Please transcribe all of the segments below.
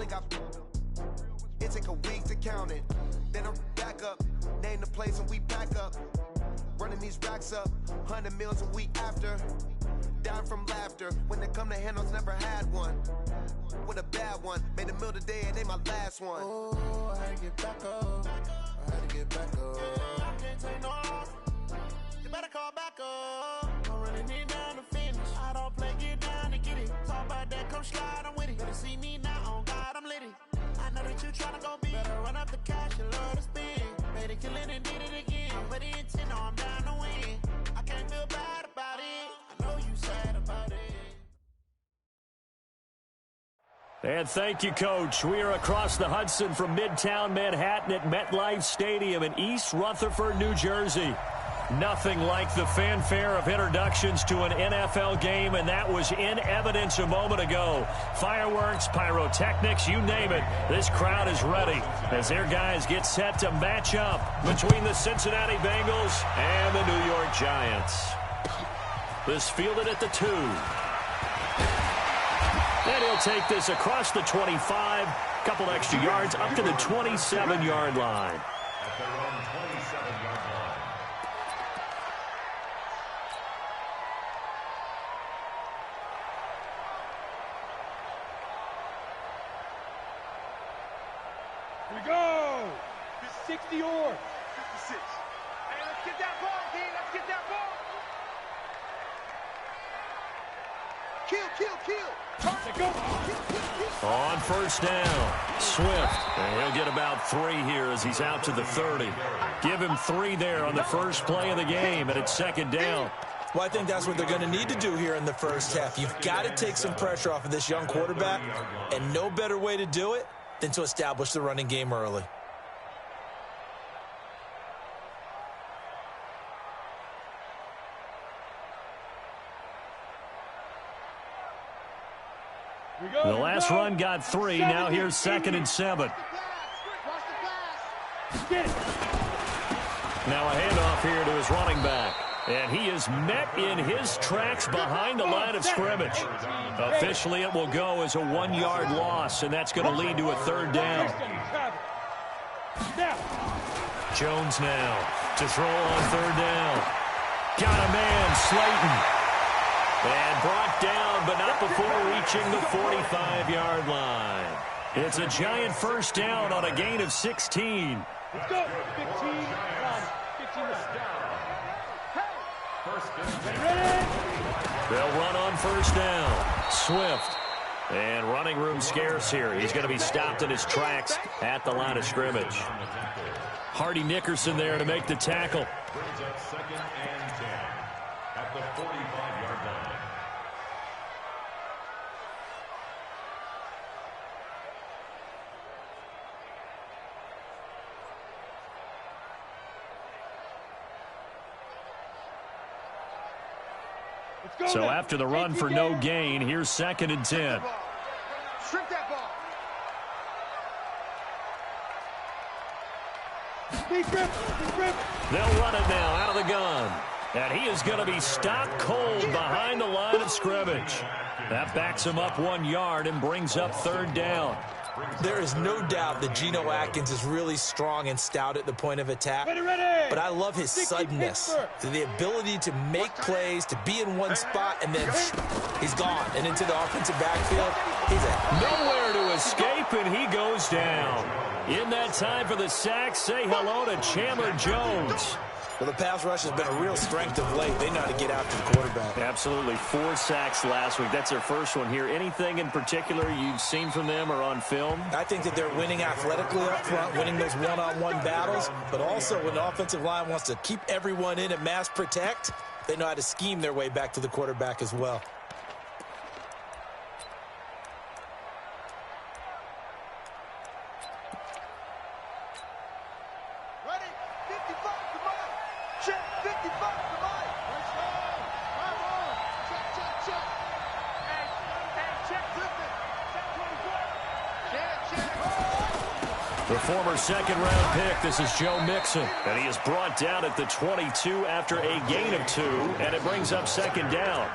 only got. It take a week to count it. Then I'm back up. Name the place and we pack up. Running these racks up. 100 meals a week after. Dying from laughter. When it come to handles, never had one. With a bad one. Made a meal today and they my last one. Oh, I had to get back up. I had to get back up. I can't take no off. You better call back up. Don't really need down to finish. I don't play, get down to get it. Talk about that, come slide, I'm with it. Better see me now, on God, I'm litty. I know that you tryna go big. Better run up the cash, you love to spend. Made a killing and did it again. But the intent, no, I'm down to win. I can't feel bad about it. I know you sad about it. And thank you, Coach. We are across the Hudson from Midtown Manhattan at MetLife Stadium in East Rutherford, New Jersey. Nothing like the fanfare of introductions to an NFL game, and that was in evidence a moment ago. Fireworks, pyrotechnics, you name it. This crowd is ready as their guys get set to match up between the Cincinnati Bengals and the New York Giants. This fielded at the 2. And he'll take this across the 25, couple extra yards up to the 27-yard line. At their own 27-yard line. Here we go. 60 or 56. Hey, let's get that ball, D. Let's get that ball. Kill. On first down, Swift. And he'll get about 3 here as he's out to the 30. Give him 3 there on the first play of the game, and it's second down. Well, I think that's what they're going to need to do here in the first half. You've got to take some pressure off of this young quarterback, and no better way to do it than to establish the running game early. The last run got 3. Now here's 2nd and 7. Now a handoff here to his running back. And he is met in his tracks behind the line of scrimmage. Officially, it will go as a 1-yard loss, and that's going to lead to a 3rd down. Jones now to throw on 3rd down. Got a man, Slayton. And brought down, but not before reaching the 45-yard line. It's a Giant first down on a gain of 16. Let's go. 15 down. 15 down. They'll run on first down. Swift. And running room scarce here. He's going to be stopped in his tracks at the line of scrimmage. Hardy Nickerson there to make the tackle. Brings up 2nd and 10 at the 45-yard line. So after the run for no gain, here's 2nd and 10. Strip that ball. They'll run it now out of the gun. And he is going to be stopped cold behind the line of scrimmage. That backs him up 1 yard and brings up 3rd down. There is no doubt that Geno Atkins is really strong and stout at the point of attack. But I love his suddenness, the ability to make plays, to be in one spot, and then he's gone. And into the offensive backfield, he's nowhere to escape, and he goes down. In that time for the sack, say hello to Chandler Jones. Well, the pass rush has been a real strength of late. They know how to get after the quarterback. Absolutely. 4 sacks last week. That's their first one here. Anything in particular you've seen from them or on film? I think that they're winning athletically up front, winning those one-on-one battles, but also when the offensive line wants to keep everyone in and mass protect, they know how to scheme their way back to the quarterback as well. The former second-round pick, this is Joe Mixon, and he is brought down at the 22 after a gain of 2, and it brings up 2nd down.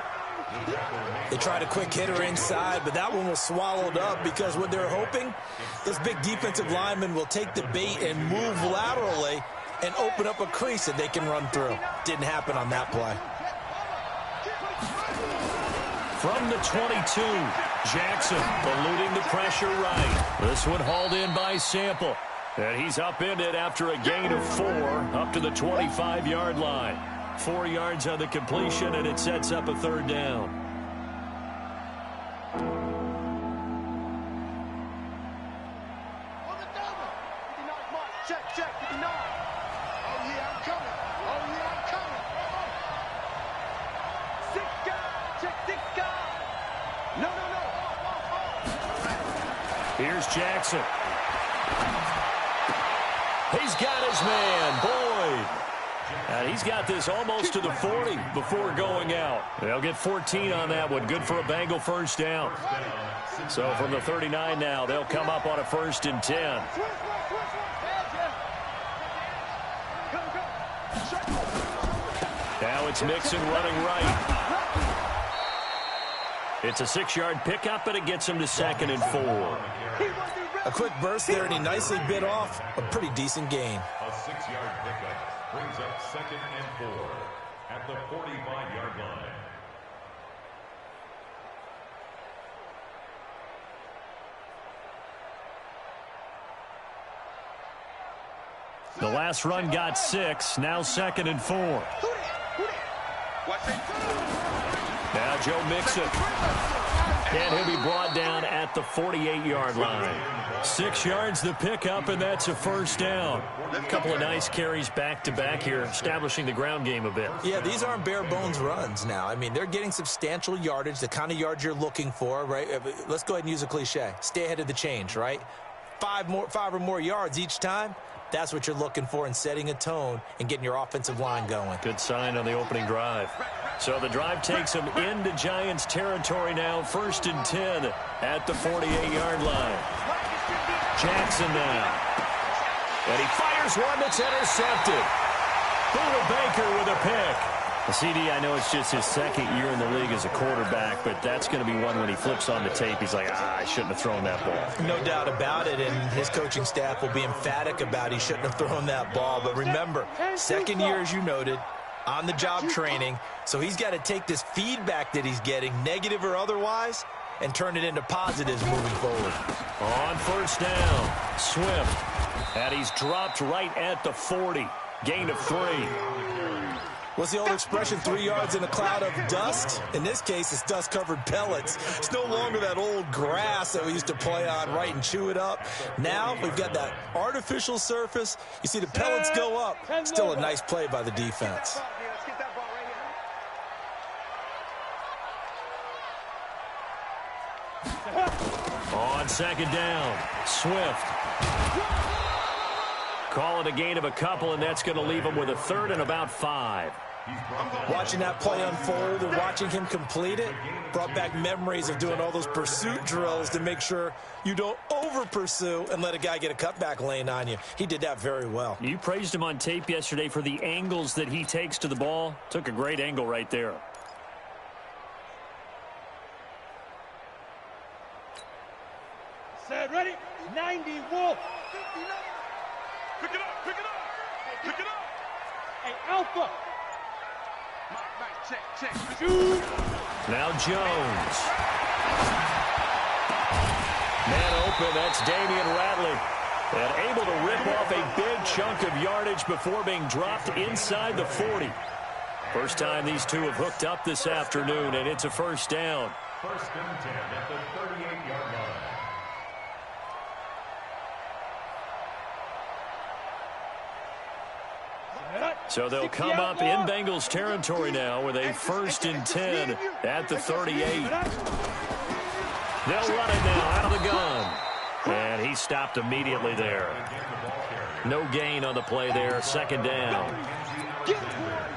They tried a quick hitter inside, but that one was swallowed up because what they're hoping, those big defensive linemen will take the bait and move laterally and open up a crease that they can run through. Didn't happen on that play. From the 22, Jackson eluding the pressure right. This one hauled in by Sample. And he's upended after a gain of 4 up to the 25-yard line. 4 yards on the completion, and it sets up a 3rd down. Here's Jackson. He's got his man, Boyd. And he's got this almost to the 40 before going out. They'll get 14 on that one. Good for a Bengal 1st down. So from the 39 now, they'll come up on a 1st and 10. Now it's Mixon running right. It's a 6-yard pickup, and it gets him to 2nd and 4. A quick burst there, and he nicely bit off a pretty decent gain. A 6-yard pickup brings up 2nd and 4 at the 45-yard line. The last run got 6, now 2nd and 4. Now Joe Mixon. And he'll be brought down at the 48-yard line. 6 yards the pickup, and that's a 1st down. A couple of nice carries back-to-back here, establishing the ground game a bit. Yeah, these aren't bare-bones runs now. I mean, they're getting substantial yardage, the kind of yards you're looking for, right? Let's go ahead and use a cliche. Stay ahead of the change, right? 5 or more yards each time. That's what you're looking for in setting a tone and getting your offensive line going. Good sign on the opening drive. So the drive takes them into Giants territory now. 1st and 10 at the 48-yard line. Jackson now. And he fires one that's intercepted. Buda Baker with a pick. The CD, I know it's just his 2nd year in the league as a quarterback, but that's going to be one when he flips on the tape. He's like, I shouldn't have thrown that ball. No doubt about it, and his coaching staff will be emphatic about he shouldn't have thrown that ball. But remember, 2nd year, as you noted, on-the-job training, so he's got to take this feedback that he's getting, negative or otherwise, and turn it into positives moving forward. On 1st down, Swift, and he's dropped right at the 40. Gain of 3. What's the old expression, 3 yards in a cloud of dust? In this case, it's dust-covered pellets. It's no longer that old grass that we used to play on, right, and chew it up. Now we've got that artificial surface. You see the pellets go up. Still a nice play by the defense. On 2nd down, Swift. Call it a gain of a couple, and that's going to leave him with a 3rd and about 5. Watching that play unfold and watching him complete it brought back memories of doing all those pursuit drills to make sure you don't over-pursue and let a guy get a cutback lane on you. He did that very well. You praised him on tape yesterday for the angles that he takes to the ball. Took a great angle right there. Set, ready? 90, Wolf. Pick it up, pick it up, pick it up. Hey, Alpha. Check. Shoot. Now Jones. Man open, that's Damian Ratley. And able to rip off a big chunk of yardage before being dropped inside the 40. First time these two have hooked up this afternoon, and it's a 1st down. 1st and 10 at the 38-yard line. So they'll come up in Bengals territory now with a 1st and 10 at the 38. They'll run it now out of the gun. And he stopped immediately there. No gain on the play there. 2nd down.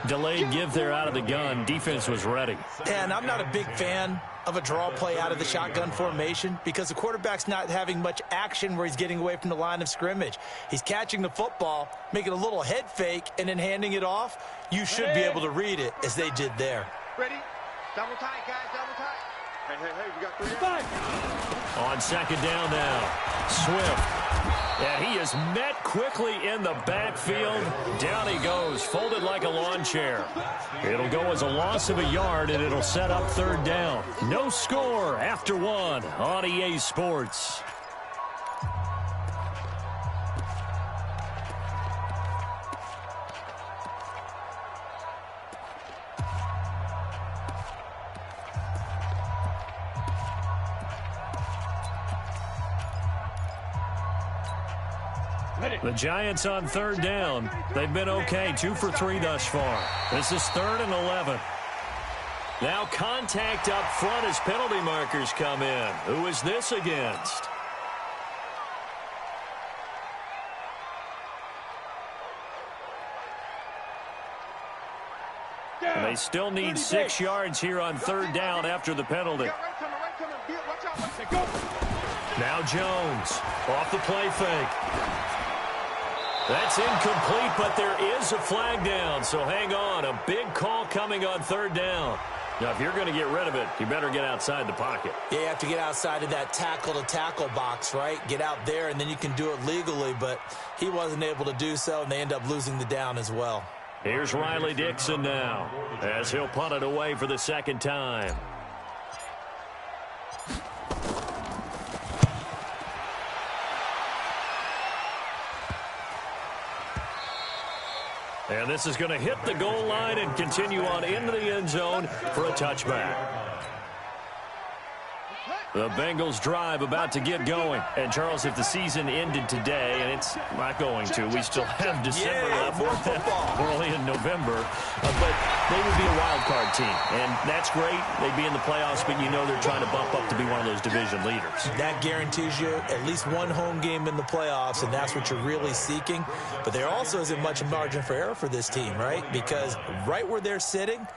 Delayed give there out of the gun. Defense was ready. And I'm not a big fan of a draw play out of the shotgun formation because the quarterback's not having much action where he's getting away from the line of scrimmage. He's catching the football, making a little head fake, and then handing it off. You should be able to read it as they did there. Ready? Double tight, guys, double tight. Hey, we got 3 down. On second down now, Swift. And he is met quickly in the backfield. Down he goes, folded like a lawn chair. It'll go as a loss of a yard, and it'll set up third down. No score after 1 on EA Sports. The Giants on third down. They've been okay, 2 for 3 thus far. This is 3rd and 11. Now contact up front as penalty markers come in. Who is this against? And they still need 6 yards here on third down after the penalty. Now Jones off the play fake. That's incomplete, but there is a flag down, so hang on. A big call coming on third down. Now, if you're going to get rid of it, you better get outside the pocket. Yeah, you have to get outside of that tackle-to-tackle box, right? Get out there, and then you can do it legally, but he wasn't able to do so, and they end up losing the down as well. Here's Riley Dixon now, as he'll punt it away for the second time. And this is going to hit the goal line and continue on into the end zone for a touchback. The Bengals drive about to get going. And, Charles, if the season ended today, and it's not going to, we still have December left. We're only in November. But they would be a wild card team. And that's great. They'd be in the playoffs, but you know they're trying to bump up to be one of those division leaders. That guarantees you at least one home game in the playoffs, and that's what you're really seeking. But there also isn't much margin for error for this team, right? Because right where they're sitting,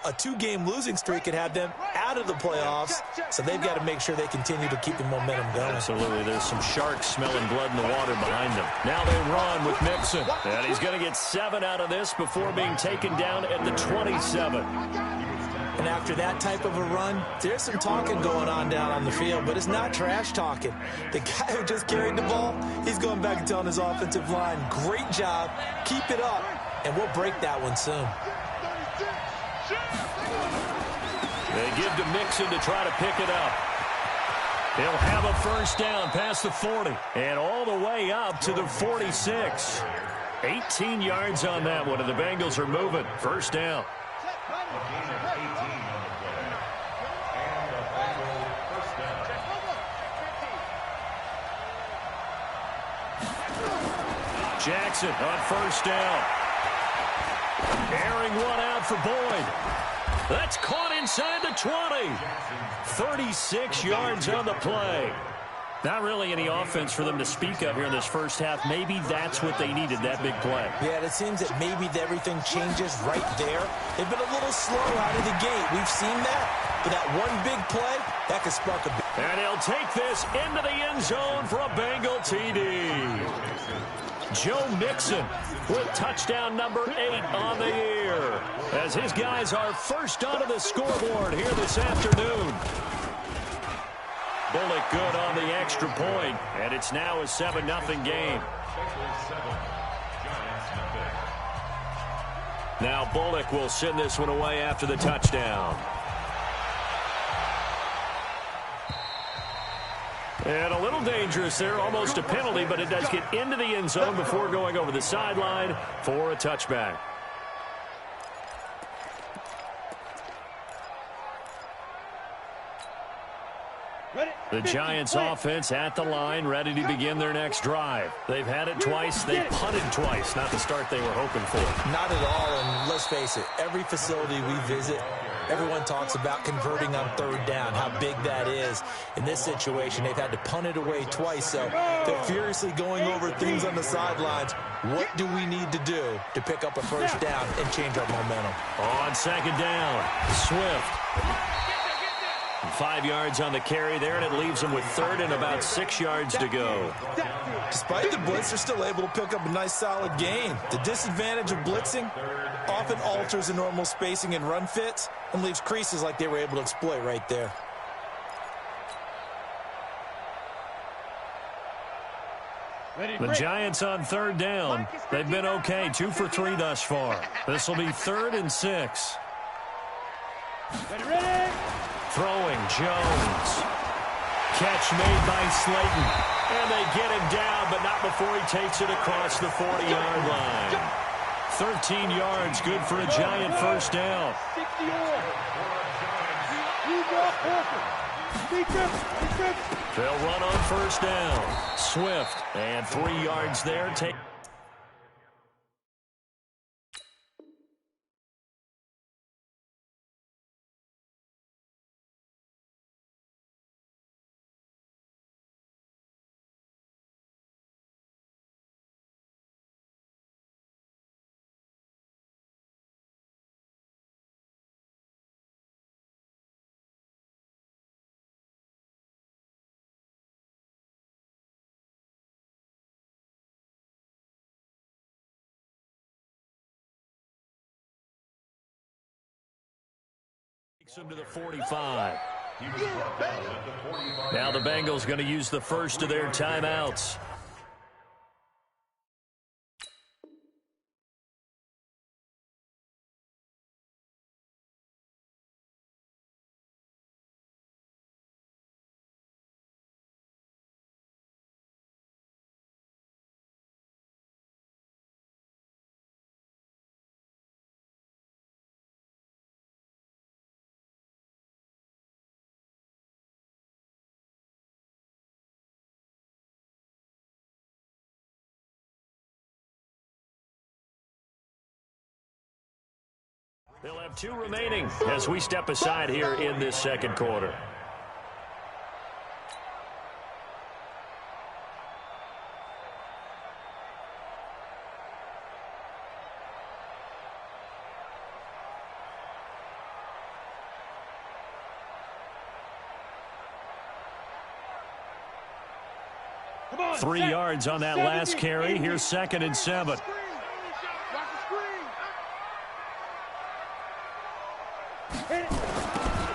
a 2-game losing streak could have them out of the playoffs, so they've got to make sure they continue to keep the momentum going. Absolutely. There's some sharks smelling blood in the water behind them. Now they run with Mixon, and he's going to get 7 out of this before being taken down at the 27. And after that type of a run, there's some talking going on down on the field, but it's not trash talking. The guy who just carried the ball, he's going back and telling his offensive line, great job, keep it up, and we'll break that one soon. They give to Mixon to try to pick it up. He'll have a first down past the 40 and all the way up to the 46. 18 yards on that one, and the Bengals are moving. First down. Jackson on first down. Airing one out for Boyd. That's caught inside the 20. 36 yards on the play. Not really any offense for them to speak of here in this first half. Maybe that's what they needed, that big play. Yeah, it seems that maybe everything changes right there. They've been a little slow out of the gate. We've seen that. But that one big play, that could spark a big... And he'll take this into the end zone for a Bengal TD. Joe Mixon with touchdown number 8 on the year, as his guys are first onto the scoreboard here this afternoon. Bullock good on the extra point, and it's now a 7-0 game. Now Bullock will send this one away after the touchdown. And a little dangerous there, almost a penalty, but it does get into the end zone before going over the sideline for a touchback. The Giants offense at the line, ready to begin their next drive. They've had it twice. They punted twice. Not the start they were hoping for. Not at all, and let's face it, every facility we visit, everyone talks about converting on third down, how big that is. In this situation, they've had to punt it away twice, so they're furiously going over things on the sidelines. What do we need to do to pick up a first down and change our momentum? On second down, Swift. 5 yards on the carry there, and it leaves them with third and about 6 yards to go. Despite the blitz, they're still able to pick up a nice solid gain. The disadvantage of blitzing, often alters the normal spacing and run fits and leaves creases like they were able to exploit right there. The Giants on third down. They've been okay, 2 for 3 thus far. This will be 3rd and 6. Ready? Throwing, Jones. Catch made by Slayton. And they get him down, but not before he takes it across the 40-yard line. 13 yards, good for a Giant first down. 60 yards. They'll run on first down. Swift, and 3 yards there. Take. Takes him to the 45. Now the Bengals going to use the first of their timeouts. They'll have 2 remaining as we step aside here in this second quarter. Come on, 3 yards on that last carry. Here's 2nd and 7.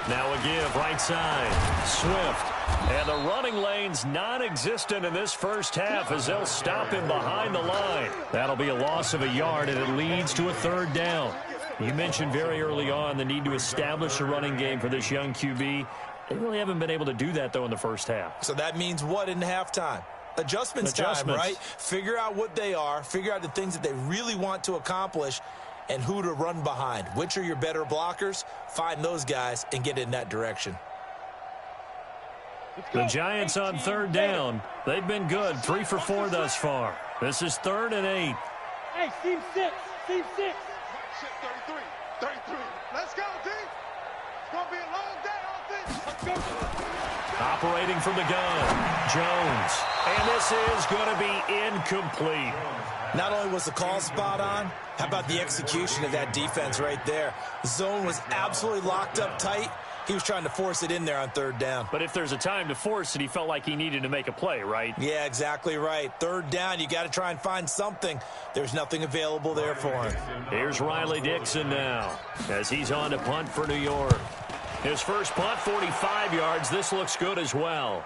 Now a give, right side. Swift. And the running lane's non-existent in this first half as they'll stop him behind the line. That'll be a loss of a yard, and it leads to a 3rd down. You mentioned very early on the need to establish a running game for this young QB. They really haven't been able to do that, though, in the first half. So that means what in halftime? Adjustments time, right? Figure out what they are. Figure out the things that they really want to accomplish and who to run behind. Which are your better blockers? Find those guys and get in that direction. The Giants on 3rd down. They've been good, 3 for 4 thus far. This is 3rd and 8. Hey, team 6. Team 6. 33. Let's go, D. It's going to be a long day offense. Let's go. Operating from the gun, Jones. And this is going to be incomplete. Not only was the call spot on, how about the execution of that defense right there? The zone was absolutely locked up tight. He was trying to force it in there on 3rd down. But if there's a time to force it, he felt like he needed to make a play, right? Yeah, exactly right. 3rd down, you got to try and find something. There's nothing available there for him. Here's Riley Dixon now as he's on to punt for New York. His first punt, 45 yards. This looks good as well.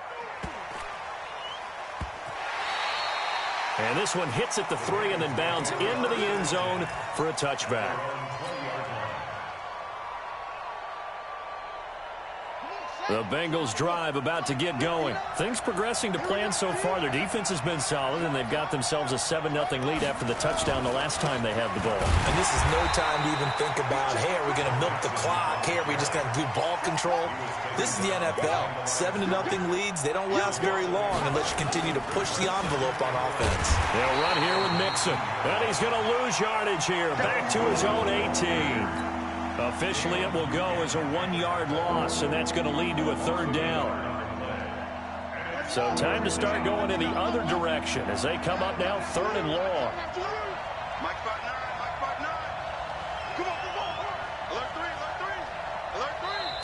And this one hits at the 3 and then bounds into the end zone for a touchback. The Bengals drive about to get going. Things progressing to plan so far. Their defense has been solid, and they've got themselves a 7-0 lead after the touchdown the last time they had the ball. And this is no time to even think about, hey, are we going to milk the clock? Hey, are we just going to do ball control? This is the NFL. 7-0 leads, they don't last very long unless you continue to push the envelope on offense. They'll run here with Mixon. And he's going to lose yardage here. Back to his own 18. Officially, it will go as a 1-yard loss, and that's going to lead to a 3rd down. So time to start going in the other direction as they come up now 3rd and long. Mike spot 9. Come on. Alert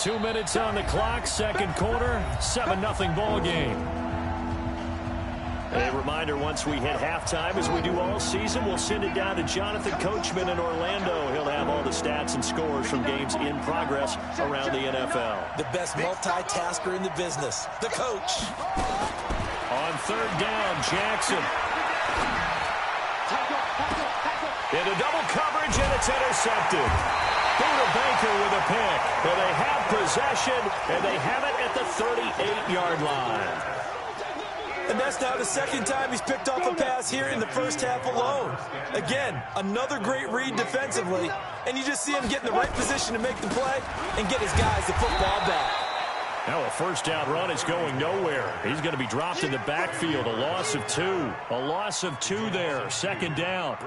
3. 2 minutes on the clock, second quarter, 7-0 ball game. A reminder, once we hit halftime, as we do all season, we'll send it down to Jonathan Coachman in Orlando. He'll have all the stats and scores from games in progress around the NFL. The best multitasker in the business, the coach. On third down, Jackson. Into double coverage, and it's intercepted. Buda Baker with a pick. Well, they have possession, and they have it at the 38-yard line. And that's now the second time he's picked off a pass here in the first half alone. Again, another great read defensively, and you just see him get in the right position to make the play and get his guys the football back. Now a first down run is going nowhere. He's going to be dropped in the backfield. A loss of 2. A loss of 2 there. Second down.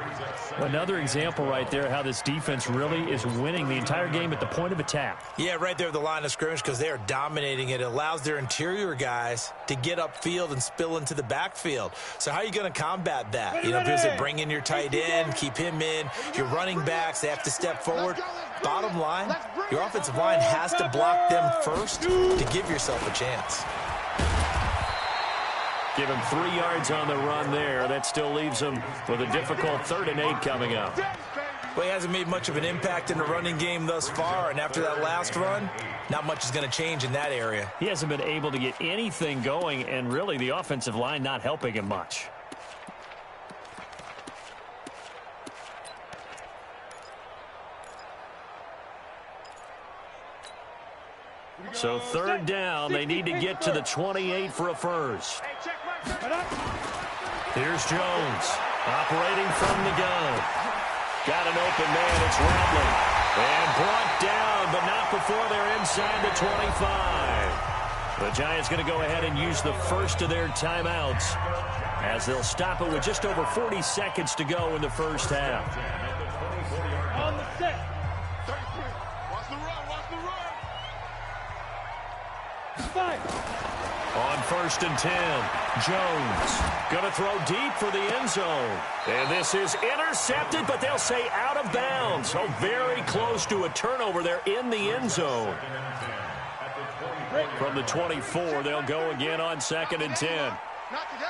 Another example right there how this defense really is winning the entire game at the point of attack. Yeah, right there at the line of scrimmage because they are dominating it. It allows their interior guys to get upfield and spill into the backfield. So how are you going to combat that? You know, because they bring in your tight end, keep him in. Your running backs, they have to step forward. Bottom line, your offensive line has to block them first to give yourself a chance. Give him 3 yards on the run there. That still leaves him with a difficult 3rd and 8 coming up. Well, he hasn't made much of an impact in the running game thus far, and after that last run, not much is going to change in that area. He hasn't been able to get anything going, and really the offensive line not helping him much. So 3rd down, they need to get to the 28 for a first. Here's Jones, operating from the gun. Got an open man, it's Rattling. And brought down, but not before they're inside the 25. The Giants going to go ahead and use the first of their timeouts as they'll stop it with just over 40 seconds to go in the first half. On the set. 33. Watch the run, watch the run. Fire. On 1st and 10, Jones going to throw deep for the end zone. And this is intercepted, but they'll say out of bounds. So very close to a turnover there in the end zone. From the 24, they'll go again on 2nd and 10. Not today.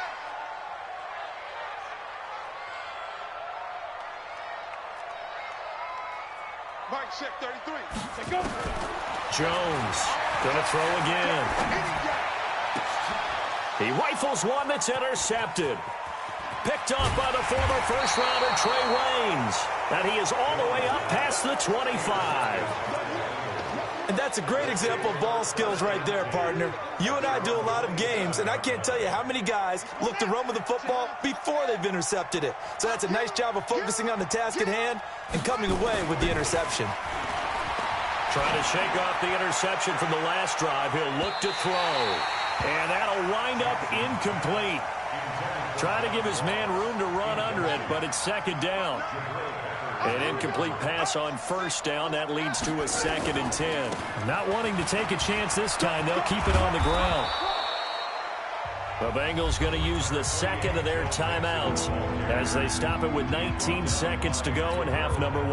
Mike, check 33. Let's go. Jones going to throw again. He rifles one that's intercepted. Picked off by the former first-rounder Trey Waynes. And he is all the way up past the 25. And that's a great example of ball skills right there, partner. You and I do a lot of games, and I can't tell you how many guys look to run with the football before they've intercepted it. So that's a nice job of focusing on the task at hand and coming away with the interception. Trying to shake off the interception from the last drive. He'll look to throw. And that'll wind up incomplete. Trying to give his man room to run under it, but it's 2nd down. An incomplete pass on 1st down. That leads to a 2nd and 10. Not wanting to take a chance this time. They'll keep it on the ground. The Bengals going to use the 2nd of their timeouts as they stop it with 19 seconds to go in half number 1.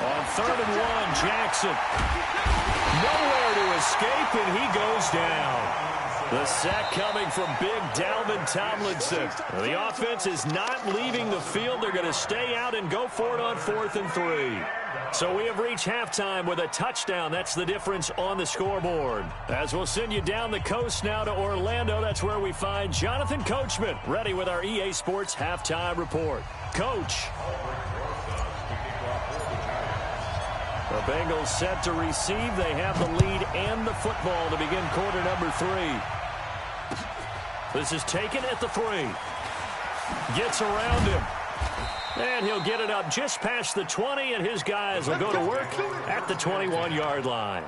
On 3rd and 1, Jackson. Nowhere to escape, and he goes down. The sack coming from big Dalvin Tomlinson. The offense is not leaving the field. They're going to stay out and go for it on 4th and 3. So we have reached halftime with a touchdown. That's the difference on the scoreboard. As we'll send you down the coast now to Orlando, that's where we find Jonathan Coachman, ready with our EA Sports halftime report. Coach. The Bengals set to receive. They have the lead and the football to begin quarter number 3. This is taken at the 3. Gets around him. And he'll get it up just past the 20, and his guys will go to work at the 21-yard line.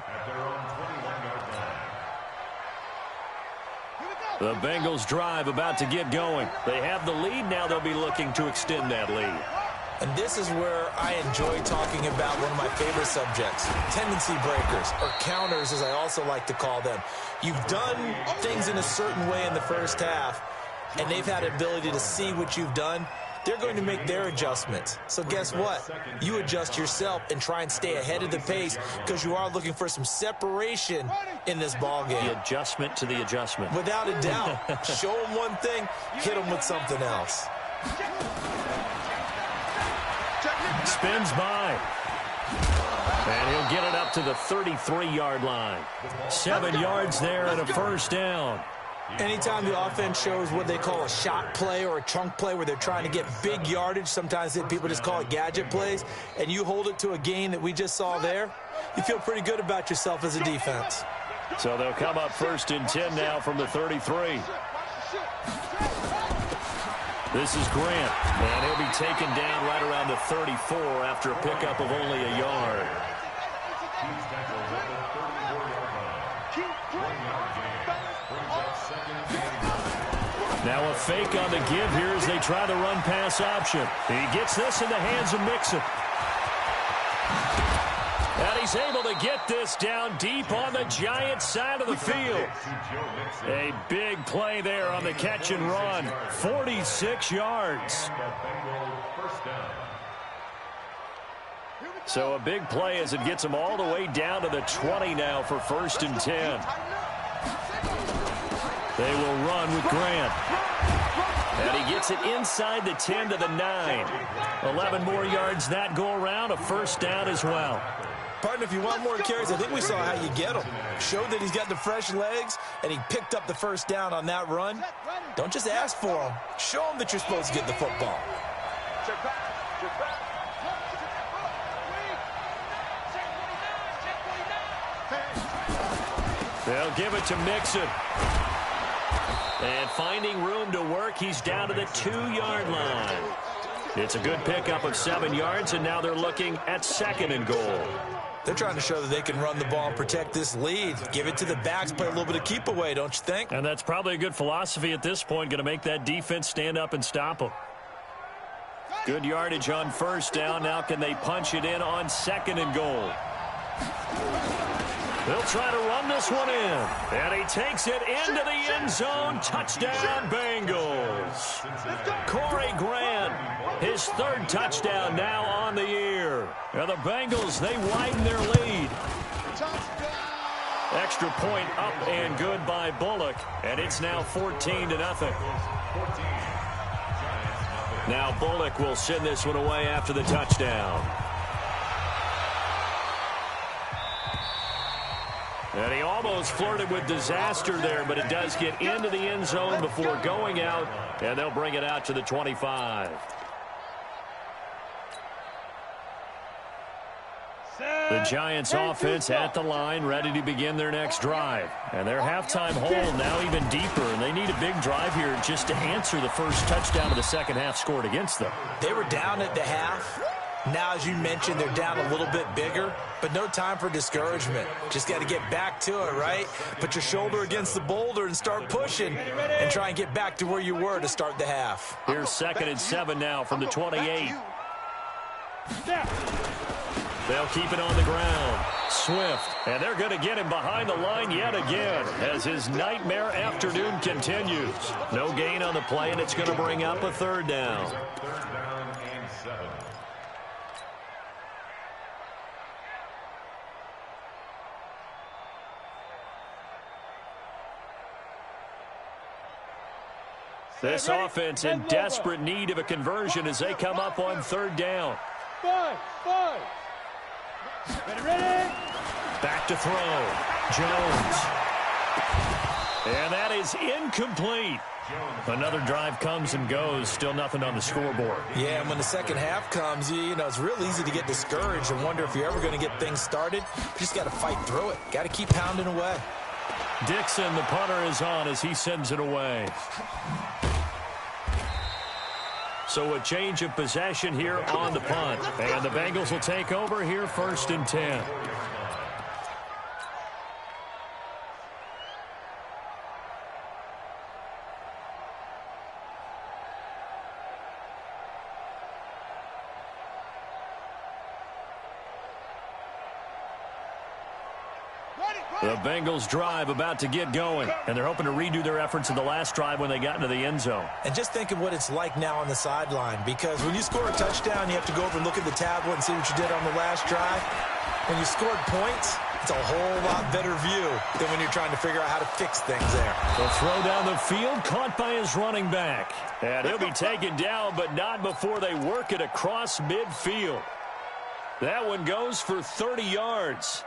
The Bengals drive about to get going. They have the lead. Now they'll be looking to extend that lead. And this is where I enjoy talking about one of my favorite subjects, tendency breakers, or counters as I also like to call them. You've done things in a certain way in the first half, and they've had the ability to see what you've done they're going to make their adjustments. So guess what? You adjust yourself and try and stay ahead of the pace because you are looking for some separation in this ball game. The adjustment to the adjustment. Without a doubt. Show them one thing, hit them with something else. Spins by. And he'll get it up to the 33-yard line. 7 yards there and a first down. Anytime the offense shows what they call a shot play or a chunk play where they're trying to get big yardage, sometimes people just call it gadget plays, and you hold it to a gain that we just saw there, you feel pretty good about yourself as a defense. So they'll come up 1st and 10 now from the 33. This is Grant, and he'll be taken down right around the 34 after a pickup of only a yard. Now a fake on the give here as they try the run-pass option. He gets this in the hands of Mixon. And he's able to get this down deep on the Giants' side of the field. A big play there on the catch and run. 46 yards. So a big play as it gets him all the way down to the 20 now for 1st and 10. They will run with Grant. And he gets it inside the 10 to the 9. 11 more yards that go around, a first down as well. Partner, if you want more carries, I think we saw how you get him. Showed that he's got the fresh legs, and he picked up the first down on that run. Don't just ask for him. Show him that you're supposed to get the football. They'll give it to Mixon. And finding room to work, he's down to the 2-yard line. It's a good pickup of 7 yards, and now they're looking at 2nd and goal. They're trying to show that they can run the ball and protect this lead. Give it to the backs, play a little bit of keep away, don't you think? And that's probably a good philosophy at this point, going to make that defense stand up and stop them. Good yardage on 1st down. Now can they punch it in on 2nd and goal? They'll try to run this one in. And he takes it into the end zone. Touchdown, Bengals. Corey Grant, his 3rd touchdown now on the year. And the Bengals, they widen their lead. Extra point up and good by Bullock. And it's now 14-0. Now Bullock will send this one away after the touchdown. And he almost flirted with disaster there, but it does get into the end zone before going out, and they'll bring it out to the 25. The Giants offense at the line, ready to begin their next drive. And their halftime hole now even deeper, and they need a big drive here just to answer the first touchdown of the second half scored against them. They were down at the half. Now, as you mentioned, they're down a little bit bigger, but no time for discouragement. Just got to get back to it, right? Put your shoulder against the boulder and start pushing and try and get back to where you were to start the half. Here's 2nd and 7 now from the 28. They'll keep it on the ground. Swift, and they're going to get him behind the line yet again as his nightmare afternoon continues. No gain on the play, and it's going to bring up a 3rd down. This offense in desperate need of a conversion as they come up on 3rd down. Five. Ready? Back to throw. Jones. And that is incomplete. Another drive comes and goes. Still nothing on the scoreboard. Yeah, and when the second half comes, you know, it's real easy to get discouraged and wonder if you're ever going to get things started. You just got to fight through it. Got to keep pounding away. Dixon, the punter, is on as he sends it away. So a change of possession here on the punt. And the Bengals will take over here 1st and 10. The Bengals drive about to get going, and they're hoping to redo their efforts in the last drive when they got into the end zone. And just think of what it's like now on the sideline, because when you score a touchdown, you have to go over and look at the tablet and see what you did on the last drive. When you scored points, it's a whole lot better view than when you're trying to figure out how to fix things there. The throw down the field, caught by his running back. And he'll be taken down, but not before they work it across midfield. That one goes for 30 yards.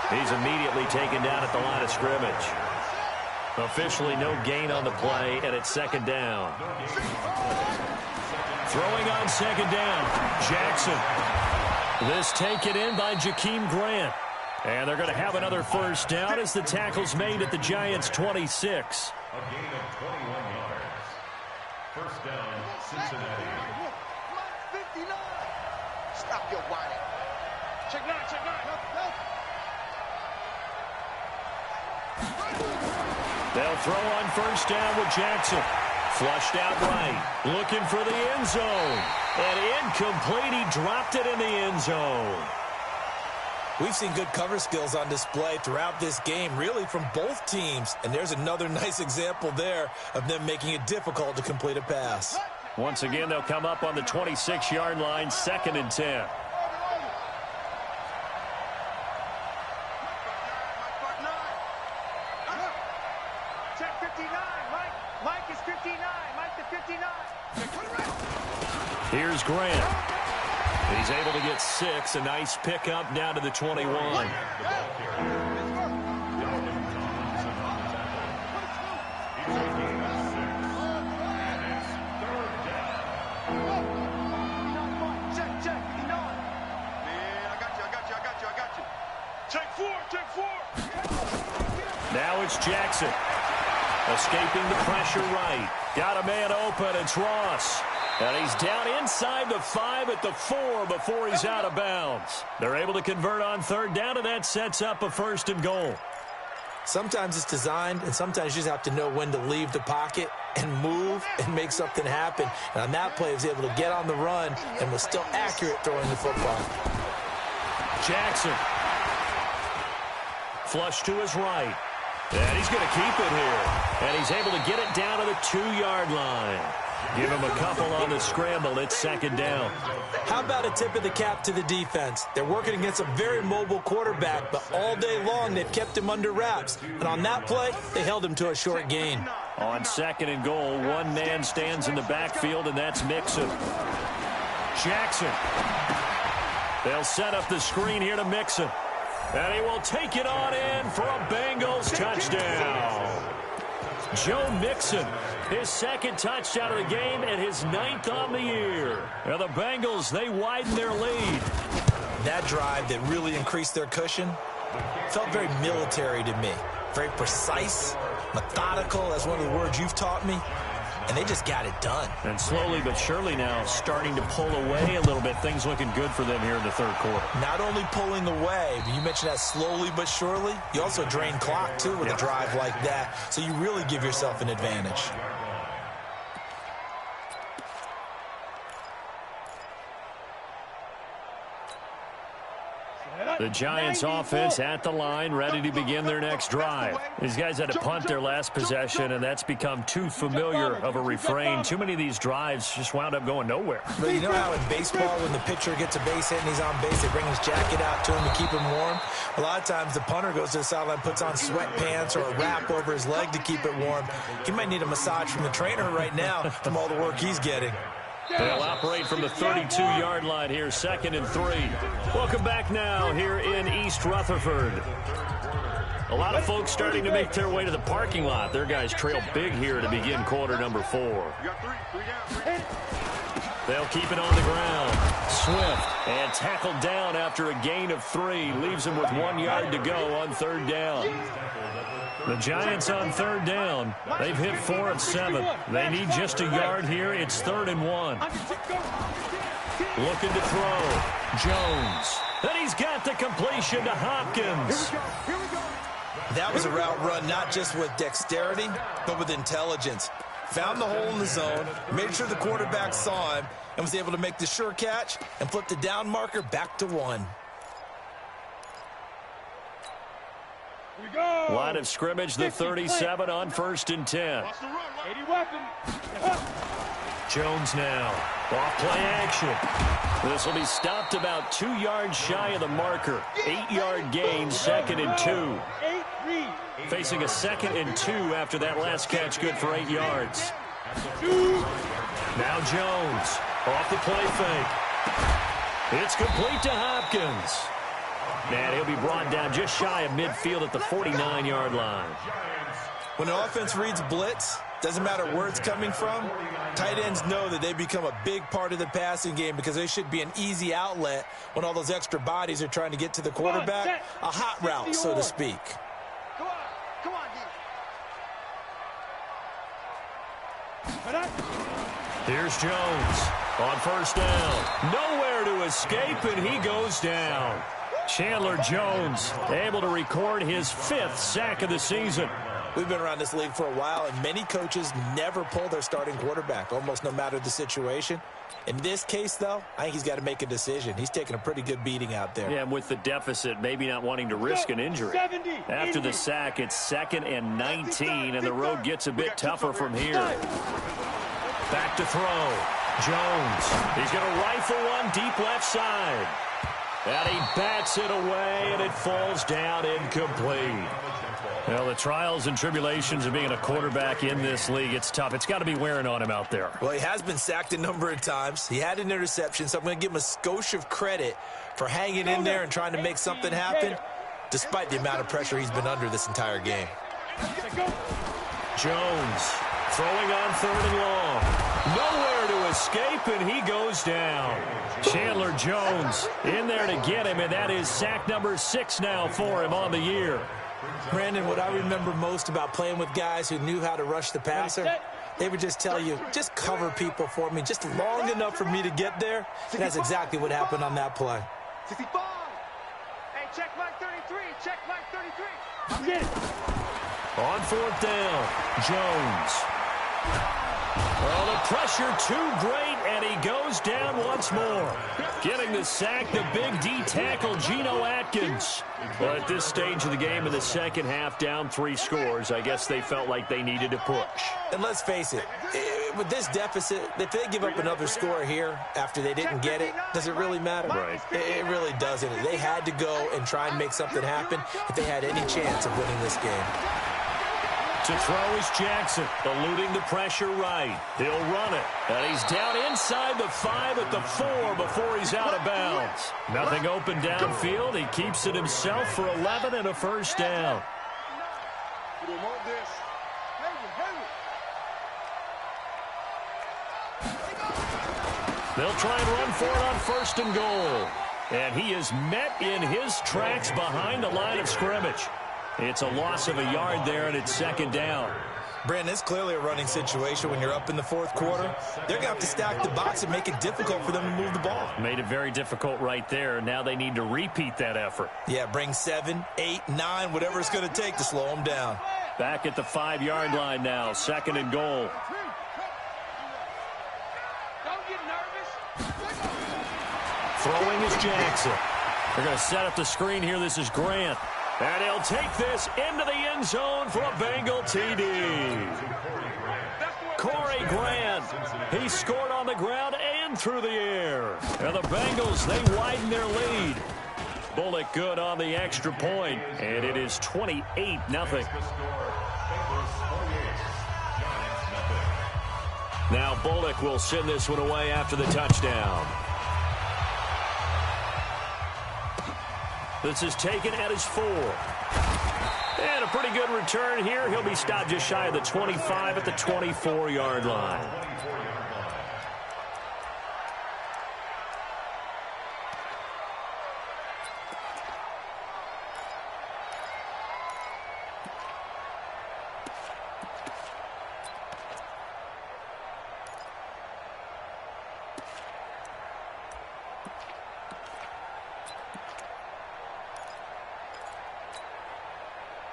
He's immediately taken down at the line of scrimmage. Officially no gain on the play, and it's second down. Throwing on second down, Jackson. This taken in by Jakeem Grant. And they're going to have another first down as the tackle's made at the Giants' 26. A gain of 21 yards. First down, Cincinnati. 59. Stop your whining. Check 9, check 9. They'll throw on first down with Jackson. Flushed out right. Looking for the end zone. And incomplete. He dropped it in the end zone. We've seen good cover skills on display throughout this game, really from both teams. And there's another nice example there of them making it difficult to complete a pass. Once again, they'll come up on the 26-yard line, 2nd and 10. Here's Grant. He's able to get 6. A nice pickup down to the 21. Now it's Jackson. Escaping the pressure right. Got a man open. It's Ross. And he's down inside the 5 at the 4 before he's out of bounds. They're able to convert on third down, and that sets up a 1st and goal. Sometimes it's designed, and sometimes you just have to know when to leave the pocket and move and make something happen. And on that play, he was able to get on the run and was still accurate throwing the football. Jackson. Flush to his right. And he's going to keep it here. And he's able to get it down to the 2-yard line. Give him a couple on the scramble. It's 2nd down. How about a tip of the cap to the defense? They're working against a very mobile quarterback, but all day long they've kept him under wraps. And on that play, they held him to a short gain. On 2nd and goal, one man stands in the backfield, and that's Mixon. Jackson. They'll set up the screen here to Mixon. And he will take it on in for a Bengals touchdown. Joe Mixon, his 2nd touchdown of the game and his 9th on the year. And the Bengals, they widen their lead. That drive that really increased their cushion felt very military to me. Very precise, methodical. That's one of the words you've taught me. And they just got it done. And slowly but surely now starting to pull away a little bit. Things looking good for them here in the 3rd quarter. Not only pulling away, but you mentioned that slowly but surely. You also drain clock, too, with a drive like that. So you really give yourself an advantage. The Giants offense at the line, ready to begin their next drive. These guys had to punt their last possession, and that's become too familiar of a refrain. Too many of these drives just wound up going nowhere. But you know how in baseball, when the pitcher gets a base hit and he's on base, they bring his jacket out to him to keep him warm? A lot of times the punter goes to the sideline, puts on sweatpants or a wrap over his leg to keep it warm. He might need a massage from the trainer right now from all the work he's getting. They'll operate from the 32-yard line here, 2nd and 3. Welcome back now here in East Rutherford. A lot of folks starting to make their way to the parking lot. Their guys trail big here to begin quarter number 4. They'll keep it on the ground. Swift and tackled down after a gain of 3. Leaves him with 1 yard to go on 3rd down. The Giants on third down. They've hit 4 of 7. They need just a yard here. It's 3rd and 1. Looking to throw. Jones. And he's got the completion to Hopkins. That was a route run not just with dexterity, but with intelligence. Found the hole in the zone, made sure the quarterback saw him, and was able to make the sure catch and flip the down marker back to 1. Line of scrimmage, the 37 on 1st and 10. Jones now. Off play action. This will be stopped about 2 yards shy of the marker. 8-yard gain, 2nd and 2. Facing a 2nd and 2 after that last catch, good for 8 yards. Now Jones. Off the play fake. It's complete to Hopkins. And he'll be brought down just shy of midfield at the 49-yard line. When an offense reads blitz, doesn't matter where it's coming from, tight ends know that they become a big part of the passing game because they should be an easy outlet when all those extra bodies are trying to get to the quarterback. A hot route, so to speak. Come on, Here's Jones on 1st down. Nowhere to escape, and he goes down. Chandler Jones able to record his 5th sack of the season. We've been around this league for a while, and many coaches never pull their starting quarterback, almost no matter the situation. In this case, though, I think he's got to make a decision. He's taking a pretty good beating out there. Yeah, and with the deficit, maybe not wanting to risk an injury. After the sack, it's 2nd and 19, and the road gets a bit tougher from here. Back to throw. Jones. He's going to rifle one deep left side. And he bats it away, and it falls down incomplete. Well, the trials and tribulations of being a quarterback in this league, it's tough. It's got to be wearing on him out there. Well, he has been sacked a number of times. He had an interception, so I'm going to give him a skosh of credit for hanging in there and trying to make something happen, despite the amount of pressure he's been under this entire game. Jones throwing on 3rd and long. Nowhere to escape, and he goes down. Chandler Jones in there to get him, and that is sack number 6 now for him on the year. Brandon, what I remember most about playing with guys who knew how to rush the passer, they would just tell you, just cover people for me, just long enough for me to get there. And that's exactly what happened on that play. 65. Hey, check mark 33. Check mark 33. I'm getting it. On 4th down, Jones. Well, the pressure too great, and he goes down once more. Getting the sack, the big D tackle, Geno Atkins. Well, at this stage of the game in the second half, down 3 scores, I guess they felt like they needed to push. And let's face it, with this deficit, if they give up another score here after they didn't get it, does it really matter? Right. It really doesn't. They had to go and try and make something happen if they had any chance of winning this game. To throw is Jackson, eluding the pressure right. He'll run it, and he's down inside the 5 at the 4 before he's out of bounds. Nothing open downfield. He keeps it himself for 11 and a 1st down. They'll try and run for it on 1st and goal. And he is met in his tracks behind the line of scrimmage. It's a loss of a yard there, and it's 2nd down. Brandon, it's clearly a running situation when you're up in the 4th quarter. They're going to have to stack the box and make it difficult for them to move the ball. Made it very difficult right there. Now they need to repeat that effort. Yeah, bring 7, 8, 9, whatever it's going to take to slow them down. Back at the 5-yard line now, 2nd and goal. Don't get nervous. Throwing is Jackson. They're going to set up the screen here. This is Grant. And he'll take this into the end zone for a Bengal TD. Corey Grant. He scored on the ground and through the air. And the Bengals, they widen their lead. Bullock good on the extra point. And it is 28-0. Now Bullock will send this one away after the touchdown. This is taken at his 4. And a pretty good return here. He'll be stopped just shy of the 25 at the 24-yard line.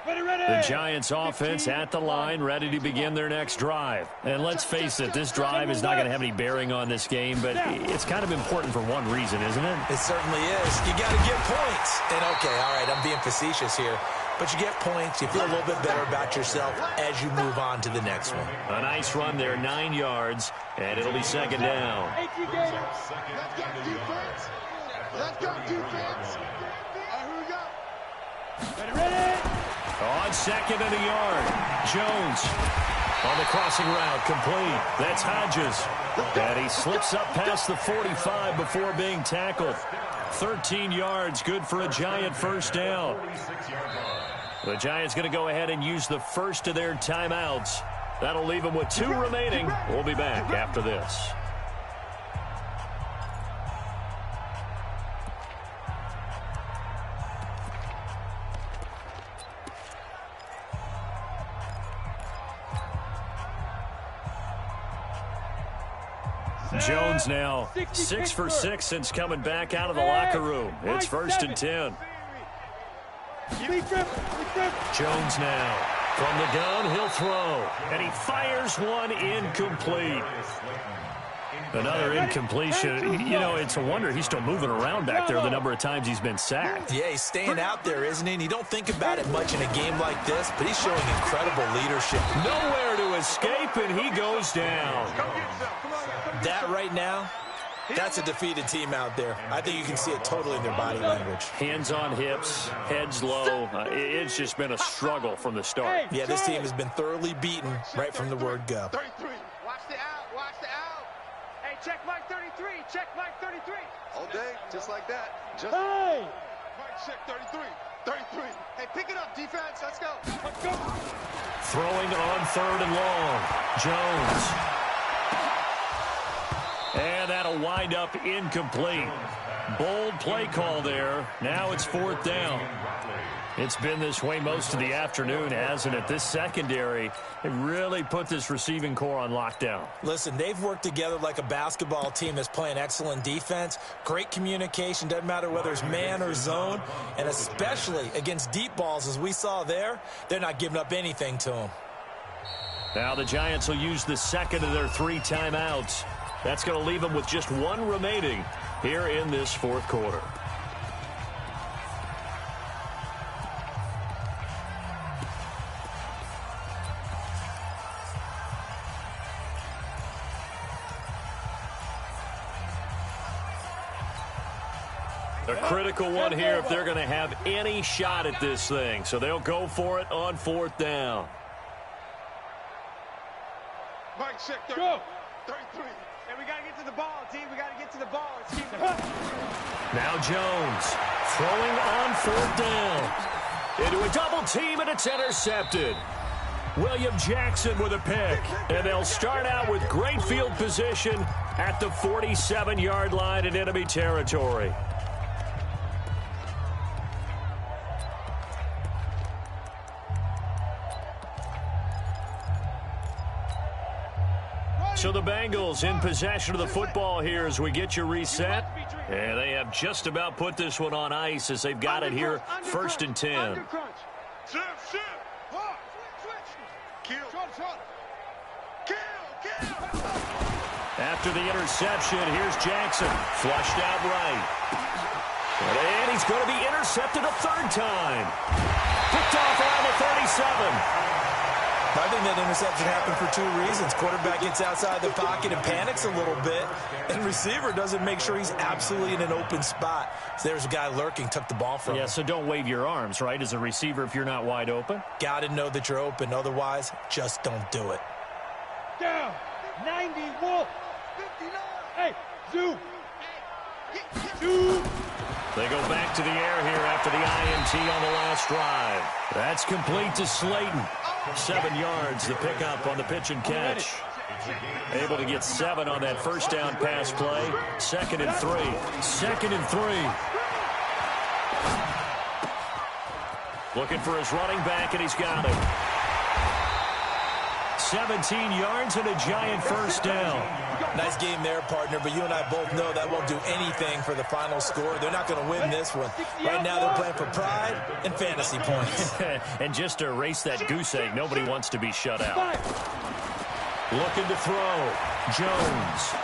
The Giants offense at the line, ready to begin their next drive. And let's face it, this drive is not going to have any bearing on this game, but it's kind of important for one reason, isn't it? It certainly is. You got to get points. And okay, all right, I'm being facetious here, but you get points, you feel a little bit better about yourself as you move on to the next one. A nice run there, 9 yards, and it'll be second down. Let's go defense. Let's go defense. Here we go. Ready? On second and a yard, Jones on the crossing route, complete. That's Hodges. And he slips up past the 45 before being tackled. 13 yards, good for a Giant first down. The Giants going to go ahead and use the first of their timeouts. That'll leave them with 2 remaining. We'll be back after this. Jones now 6 for 6 since coming back out of the locker room. It's 1st and 10. Jones now from the gun, he'll throw, and he fires one incomplete. Another incompletion. You know, it's a wonder he's still moving around back there the number of times he's been sacked. Yeah, he's staying out there, isn't he? And you don't think about it much in a game like this, but he's showing incredible leadership. Nowhere to escape, and he goes down. That right now, that's a defeated team out there. I think you can see it totally in their body language. Hands on hips, heads low. It's just been a struggle from the start. Yeah, this team has been thoroughly beaten right from the word go. 33. Watch the out. Watch the out. Hey, check Mike 33. Check Mike 33. All day, just like that. Hey! Mike, check 33. 33. Hey, pick it up, defense. Let's go. Let's go. Throwing on 3rd and long. Jones. And that'll wind up incomplete. Bold play call there. Now it's 4th down. It's been this way most of the afternoon, hasn't it? This secondary, it really put this receiving core on lockdown. Listen, they've worked together like a basketball team that's playing excellent defense. Great communication, doesn't matter whether it's man or zone. And especially against deep balls, as we saw there, they're not giving up anything to them. Now the Giants will use the second of their 3 timeouts. That's going to leave them with just 1 remaining here in this 4th quarter. A critical one here if they're going to have any shot at this thing. So they'll go for it on 4th down. Mike, check 33. And we got to get to the ball, team. We got to get to the ball. Now Jones throwing on 4th down. Into a double team, and it's intercepted. William Jackson with a pick. And they'll start out with great field position at the 47-yard line in enemy territory. So the Bengals in possession of the football here as we get you reset. And they have just about put this one on ice as they've got it here, 1st and 10. After the interception, here's Jackson. Flushed out right. And he's going to be intercepted a 3rd time. Picked off around the 37. I think that interception happened for 2 reasons. Quarterback gets outside the pocket and panics a little bit, and receiver doesn't make sure he's absolutely in an open spot. So there's a guy lurking, took the ball from him. Yeah, so don't wave your arms, right, as a receiver if you're not wide open. Got to know that you're open. Otherwise, just don't do it. Down. 90, Wolf. 59. Hey, Zoo. They go back to the air here after the INT on the last drive. That's complete to Slayton. 7 yards, the pickup on the pitch and catch. Able to get 7 on that 1st down pass play. 2nd and 3. 2nd and 3. Looking for his running back, and he's got it. 17 yards and a giant first down. Nice game there, partner, but you and I both know that won't do anything for the final score. They're not going to win this one. Right now they're playing for pride and fantasy points. And just to erase that goose egg, nobody wants to be shut out. Looking to throw. Jones.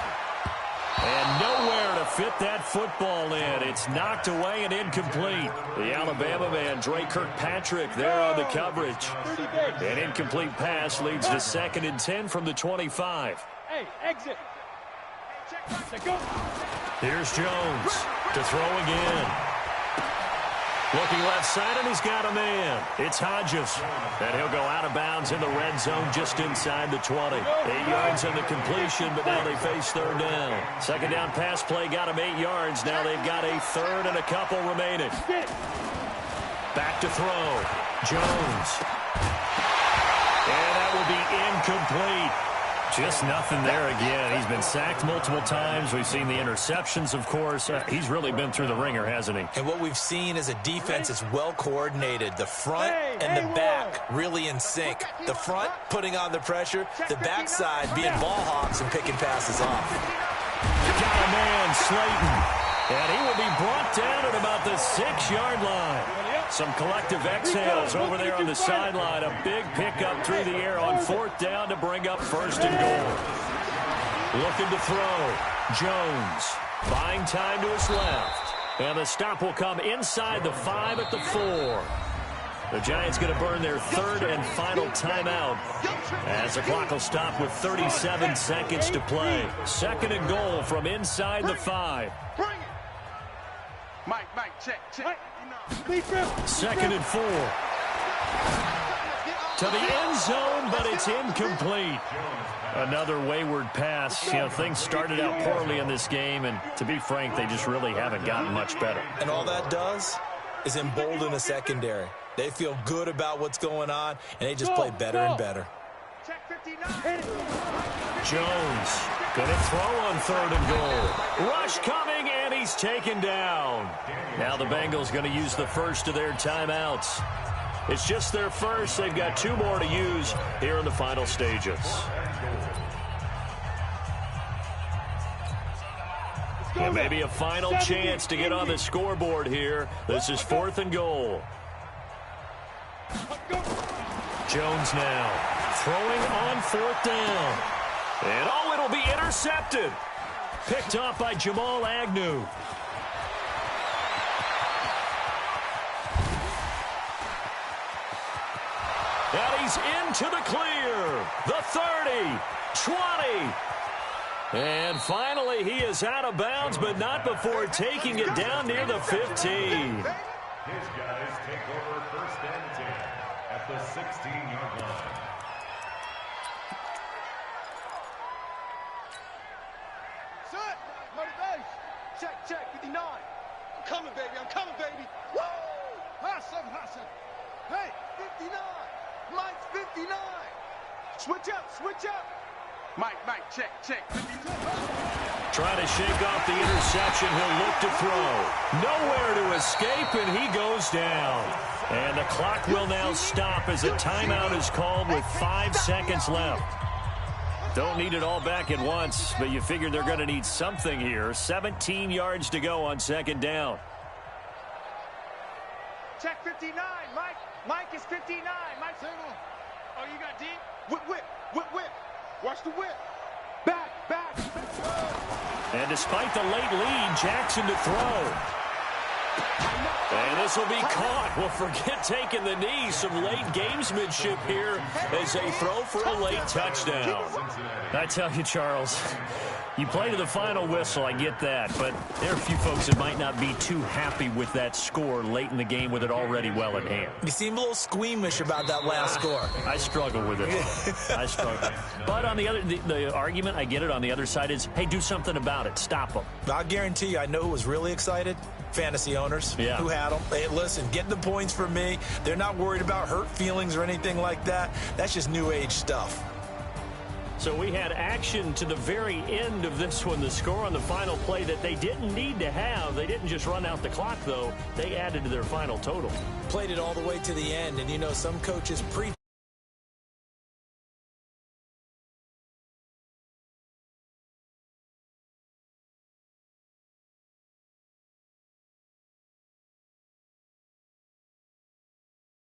And nowhere to fit that football in. It's knocked away and incomplete. The Alabama man, Dre Kirkpatrick, there on the coverage. An incomplete pass leads to 2nd and 10 from the 25. Hey, exit. Here's Jones to throw again. Looking left side, and he's got a man. It's Hodges. And he'll go out of bounds in the red zone just inside the 20. 8 yards on the completion, but now they face 3rd down. 2nd down pass play got him 8 yards. Now they've got a 3rd and a couple remaining. Back to throw. Jones. And that will be incomplete. Just nothing there again. He's been sacked multiple times. We've seen the interceptions, of course. He's really been through the ringer, hasn't he? And what we've seen is a defense that's well coordinated. The front and the back really in sync. The front putting on the pressure. The backside being ball hawks and picking passes off. Got a man, Slayton. And he will be brought down at about the 6-yard line. Some collective exhales over there on the sideline. A big pickup through the air on 4th down to bring up 1st and goal. Looking to throw. Jones buying time to his left. And the stop will come inside the 5 at the 4. The Giants going to burn their 3rd and final timeout as the clock will stop with 37 seconds to play. 2nd and goal from inside the 5. Mike, check. 2nd and 4. To the end zone, but it's incomplete. Another wayward pass. You know, things started out poorly in this game, and to be frank, they just really haven't gotten much better. And all that does is embolden the secondary. They feel good about what's going on, and they just play better and better. Jones gonna throw on 3rd and goal. Rush coming, and he's taken down. Now the Bengals going to use the first of their timeouts. It's just their first. They've got 2 more to use here in the final stages. And maybe a final chance to get on the scoreboard here. This is 4th and goal. Jones now throwing on 4th down. And oh, it'll be intercepted. Picked off by Jamal Agnew. And he's into the clear. The 30, 20. And finally, he is out of bounds, but not before taking it down near the 15. His guys take over 1st and 10 at the 16-yard line. Set. Motivation. Check. 59. I'm coming, baby. Woo! Hustle. Hey, 59. Mike's 59. Switch up. Mike, check. Trying to shake off the interception. He'll look to throw. Nowhere to escape, and he goes down. And the clock will now stop as a timeout is called with 5 seconds left. Don't need it all back at once, but you figure they're going to need something here. 17 yards to go on 2nd down. Check 59. Mike is 59. Mike single. Oh, you got deep? Whip. Watch the whip. Back. And despite the late lead, Jackson to throw. And this will be caught. Well, forget taking the knee. Some late gamesmanship here as they throw for a late touchdown. I tell you, Charles, you play to the final whistle, I get that. But there are a few folks that might not be too happy with that score late in the game with it already well in hand. You seem a little squeamish about that last score. I struggle with it. I struggle. But on the other, the argument, I get it, on the other side is, hey, do something about it. Stop them. I'll guarantee you, I know who was really excited. Fantasy owners who had them. Hey, listen, get the points for me. They're not worried about hurt feelings or anything like that. That's just new age stuff. So we had action to the very end of this one. The score on the final play that they didn't need to have. They didn't just run out the clock, though. They added to their final total. Played it all the way to the end. And, you know, some coaches preach